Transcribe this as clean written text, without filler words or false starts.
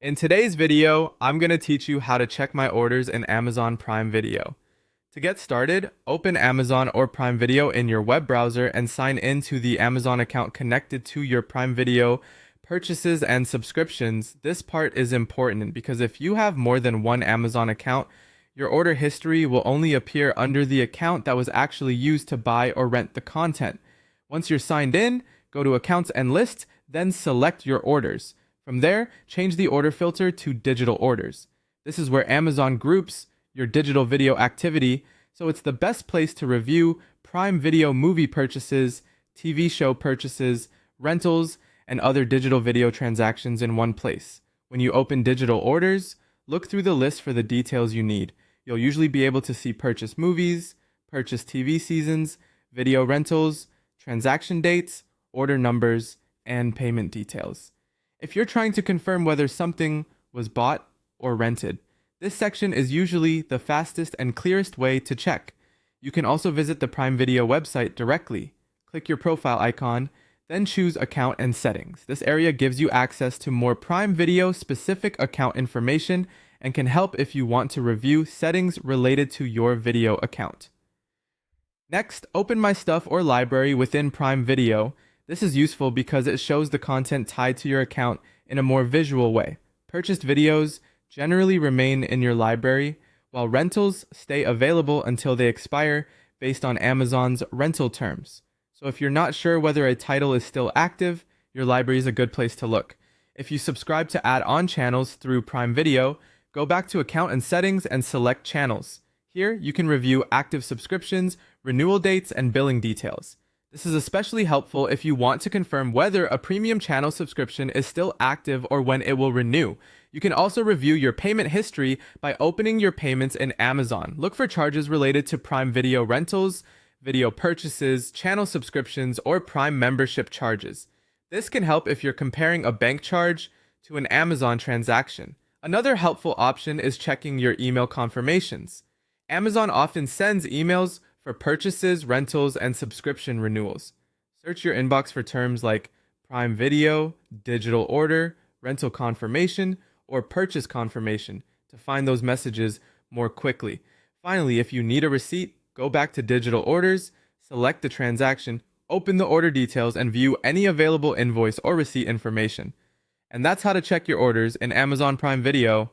In today's video, I'm going to teach you how to check my orders in Amazon Prime Video. To get started, open Amazon or Prime Video in your web browser and sign in to the Amazon account connected to your Prime Video purchases and subscriptions. This part is important because if you have more than one Amazon account, your order history will only appear under the account that was actually used to buy or rent the content. Once you're signed in, go to Accounts and Lists, then select your orders. From there, change the order filter to digital orders. This is where Amazon groups your digital video activity, so it's the best place to review Prime Video movie purchases, TV show purchases, rentals, and other digital video transactions in one place. When you open digital orders, look through the list for the details you need. You'll usually be able to see purchased movies, purchased TV seasons, video rentals, transaction dates, order numbers, and payment details. If you're trying to confirm whether something was bought or rented, this section is usually the fastest and clearest way to check. You can also visit the Prime Video website directly. Click your profile icon, then choose Account and Settings. This area gives you access to more Prime Video specific account information and can help if you want to review settings related to your video account. Next, open My Stuff or Library within Prime Video. This is useful because it shows the content tied to your account in a more visual way. Purchased videos generally remain in your library, while rentals stay available until they expire based on Amazon's rental terms. So if you're not sure whether a title is still active, your library is a good place to look. If you subscribe to add-on channels through Prime Video, go back to Account and Settings and select Channels. Here, you can review active subscriptions, renewal dates, and billing details. This is especially helpful if you want to confirm whether a premium channel subscription is still active or when it will renew. You can also review your payment history by opening your payments in Amazon. Look for charges related to Prime Video rentals, video purchases, channel subscriptions, or Prime membership charges. This can help if you're comparing a bank charge to an Amazon transaction. Another helpful option is checking your email confirmations. Amazon often sends emails for purchases, rentals, and subscription renewals. Search your inbox for terms like Prime Video, digital order, rental confirmation, or purchase confirmation to find those messages more quickly. Finally, if you need a receipt, go back to digital orders, select the transaction, open the order details, and view any available invoice or receipt information. And that's how to check your orders in Amazon Prime Video.